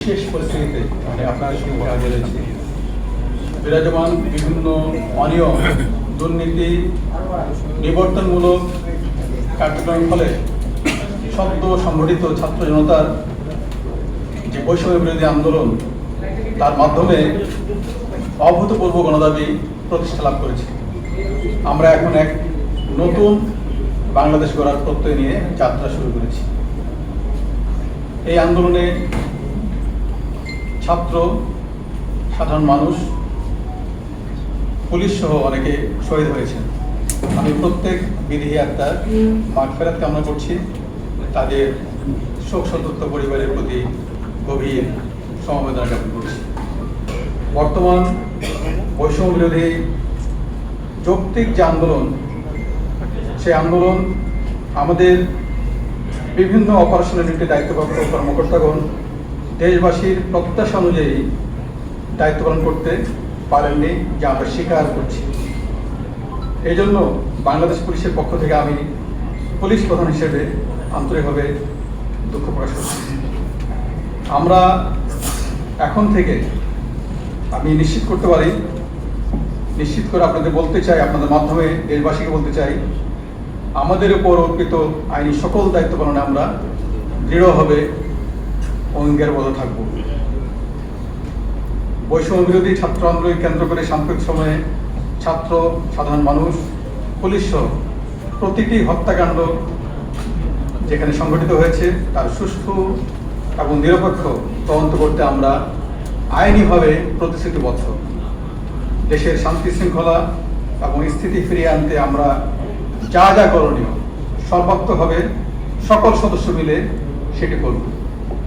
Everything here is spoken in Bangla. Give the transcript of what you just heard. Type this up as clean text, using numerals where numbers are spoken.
বিশেষ পরিস্থিতিতে আপনার সঙ্গে বলেছি বিরাজমান বিভিন্ন অনিয়ম দুর্নীতি নিবর্তনমূলক কার্যক্রমের ফলে সদ্য সংগঠিত ছাত্র জনতার যে বৈষম্য বিরোধী আন্দোলন তার মাধ্যমে অভূতপূর্ব গণদাবি প্রতিষ্ঠা লাভ করেছে। আমরা এখন এক নতুন বাংলাদেশ গড়ার প্রত্যয় নিয়ে যাত্রা শুরু করেছি। এই আন্দোলনে ছাত্র, সাধারণ মানুষ, পুলিশ সহ অনেকে শহীদ হয়েছেন। আমি প্রত্যেক বিদেহী আত্মার মাগফিরাত কামনা করছি। তাদের শোক সন্তপ্ত পরিবারের প্রতি গভীর সমবেদনা জ্ঞাপন করছি। বর্তমান বৈষম্য বিরোধী যৌক্তিক যে আন্দোলন, সেই আন্দোলন আমাদের বিভিন্ন অপারেশনাল ইউনিটে দায়িত্বপ্রাপ্ত কর্মকর্তাগণ দেশবাসীর প্রত্যাশা অনুযায়ী দায়িত্ব পালন করতে পারেননি, যা আমরা স্বীকার করছি। এই জন্য বাংলাদেশ পুলিশের পক্ষ থেকে আমি পুলিশ প্রধান হিসেবে আন্তরিকভাবে দুঃখ প্রকাশ করছি। আমরা এখন থেকে আমি নিশ্চিত করতে পারি, নিশ্চিত করে আপনাদের বলতে চাই, আপনাদের মাধ্যমে দেশবাসীকে বলতে চাই, আমাদের উপর অর্পিত আইনি সকল দায়িত্ব পালনে আমরা দৃঢ়ভাবে অঙ্গীকারবদ্ধ থাকব। বৈষম্য বিরোধী ছাত্র আন্দোলনকে কেন্দ্র করে সাম্প্রতিক সময়ে ছাত্র, সাধারণ মানুষ, পুলিশ সহ প্রতিটি হত্যাকাণ্ড যেখানে সংঘটিত হয়েছে তার সুষ্ঠু এবং নিরপেক্ষ তদন্ত করতে আমরা আইনিভাবে প্রতিশ্রুতিবদ্ধ। দেশের শান্তি শৃঙ্খলা এবং স্থিতি ফিরিয়ে আনতে আমরা যা যা করণীয় সর্বাত্মকভাবে সকল সদস্য মিলে সেটি করব।